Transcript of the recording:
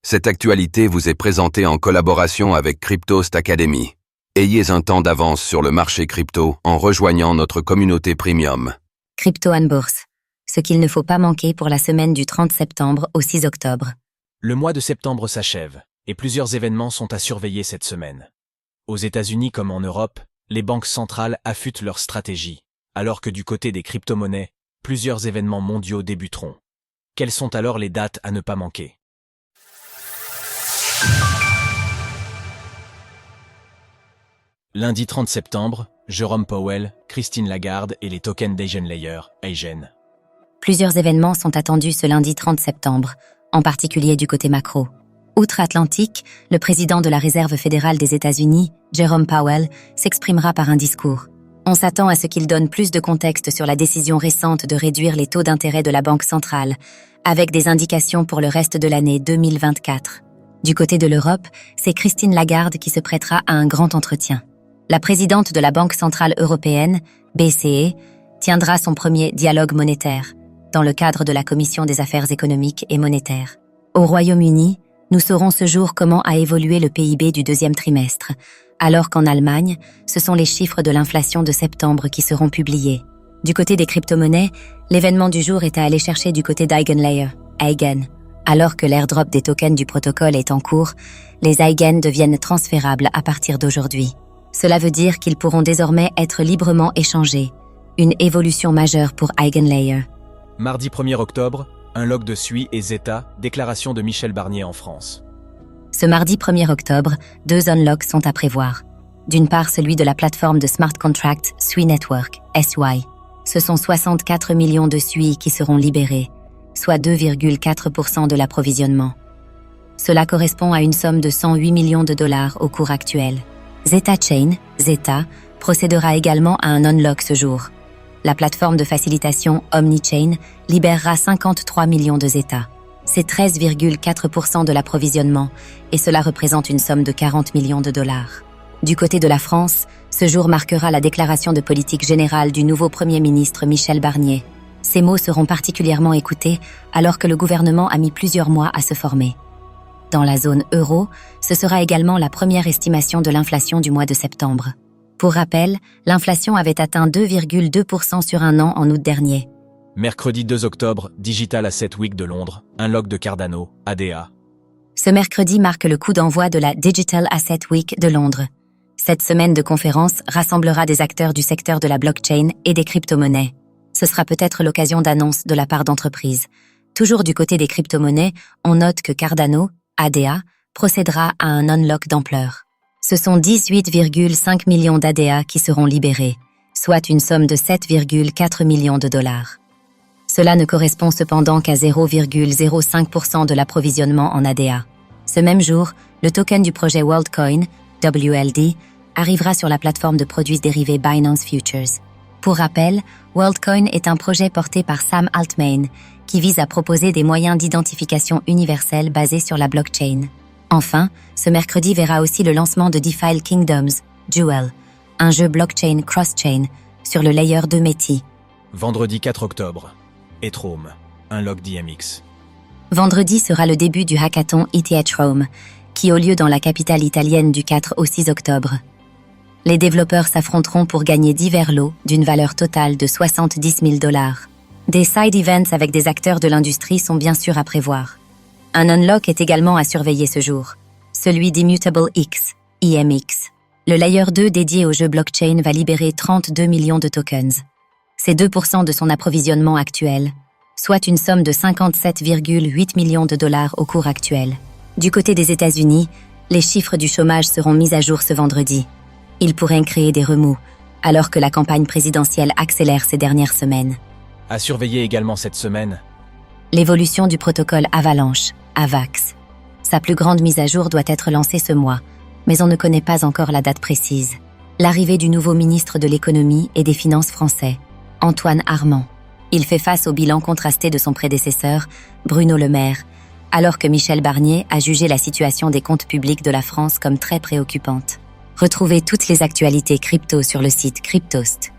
Cette actualité vous est présentée en collaboration avec Cryptost Academy. Ayez un temps d'avance sur le marché crypto en rejoignant notre communauté premium. Crypto and Bourse, ce qu'il ne faut pas manquer pour la semaine du 30 septembre au 6 octobre. Le mois de septembre s'achève, et plusieurs événements sont à surveiller cette semaine. Aux États-Unis comme en Europe, les banques centrales affûtent leur stratégie, alors que du côté des crypto-monnaies, plusieurs événements mondiaux débuteront. Quelles sont alors les dates à ne pas manquer? Lundi 30 septembre, Jérôme Powell, Christine Lagarde et les tokens d'EigenLayer, Eigen. Plusieurs événements sont attendus ce lundi 30 septembre, en particulier du côté macro. Outre-Atlantique, le président de la Réserve fédérale des États-Unis, Jérôme Powell, s'exprimera par un discours. On s'attend à ce qu'il donne plus de contexte sur la décision récente de réduire les taux d'intérêt de la Banque centrale, avec des indications pour le reste de l'année 2024. Du côté de l'Europe, c'est Christine Lagarde qui se prêtera à un grand entretien. La présidente de la Banque centrale européenne, BCE, tiendra son premier dialogue monétaire, dans le cadre de la Commission des affaires économiques et monétaires. Au Royaume-Uni, nous saurons ce jour comment a évolué le PIB du deuxième trimestre, alors qu'en Allemagne, ce sont les chiffres de l'inflation de septembre qui seront publiés. Du côté des crypto-monnaies, l'événement du jour est à aller chercher du côté d'EigenLayer, Eigen. Alors que l'airdrop des tokens du protocole est en cours, les Eigen deviennent transférables à partir d'aujourd'hui. Cela veut dire qu'ils pourront désormais être librement échangés, une évolution majeure pour EigenLayer. Mardi 1er octobre, Unlock de SUI et Zeta, déclaration de Michel Barnier en France. Ce mardi 1er octobre, 2 unlocks sont à prévoir. D'une part, celui de la plateforme de smart contract SUI Network, SUI. Ce sont 64 millions de SUI qui seront libérés, soit 2,4% de l'approvisionnement. Cela correspond à une somme de 108 millions de dollars au cours actuel. Zeta Chain, Zeta, procédera également à un unlock ce jour. La plateforme de facilitation OmniChain libérera 53 millions de Zeta. C'est 13,4% de l'approvisionnement et cela représente une somme de 40 millions de dollars. Du côté de la France, ce jour marquera la déclaration de politique générale du nouveau Premier ministre Michel Barnier. Ces mots seront particulièrement écoutés alors que le gouvernement a mis plusieurs mois à se former. Dans la zone euro, ce sera également la première estimation de l'inflation du mois de septembre. Pour rappel, l'inflation avait atteint 2,2% sur un an en août dernier. Mercredi 2 octobre, Digital Asset Week de Londres, Unlock de Cardano, ADA. Ce mercredi marque le coup d'envoi de la Digital Asset Week de Londres. Cette semaine de conférences rassemblera des acteurs du secteur de la blockchain et des crypto-monnaies. Ce sera peut-être l'occasion d'annonces de la part d'entreprises. Toujours du côté des crypto-monnaies, on note que Cardano, ADA, procédera à un unlock d'ampleur. Ce sont 18,5 millions d'ADA qui seront libérés, soit une somme de 7,4 millions de dollars. Cela ne correspond cependant qu'à 0,05% de l'approvisionnement en ADA. Ce même jour, le token du projet WorldCoin, WLD, arrivera sur la plateforme de produits dérivés Binance Futures. Pour rappel, WorldCoin est un projet porté par Sam Altman qui vise à proposer des moyens d'identification universels basés sur la blockchain. Enfin, ce mercredi verra aussi le lancement de DeFi Kingdoms, Jewel, un jeu blockchain cross-chain sur le layer de Meti. Vendredi 4 octobre, Ethereum, Unlock DMX. Vendredi sera le début du hackathon Ethereum, qui a lieu dans la capitale italienne du 4 au 6 octobre. Les développeurs s'affronteront pour gagner divers lots d'une valeur totale de 70 000 dollars. Des side events avec des acteurs de l'industrie sont bien sûr à prévoir. Un unlock est également à surveiller ce jour, celui d'Immutable X, IMX. Le layer 2 dédié au jeu blockchain va libérer 32 millions de tokens. C'est 2% de son approvisionnement actuel, soit une somme de 57,8 millions de dollars au cours actuel. Du côté des États-Unis, les chiffres du chômage seront mis à jour ce vendredi. Ils pourraient créer des remous, alors que la campagne présidentielle accélère ces dernières semaines. À surveiller également cette semaine, l'évolution du protocole Avalanche, AVAX. Sa plus grande mise à jour doit être lancée ce mois, mais on ne connaît pas encore la date précise. L'arrivée du nouveau ministre de l'économie et des finances français, Antoine Armand. Il fait face au bilan contrasté de son prédécesseur, Bruno Le Maire, alors que Michel Barnier a jugé la situation des comptes publics de la France comme très préoccupante. Retrouvez toutes les actualités crypto sur le site cryptost.fr.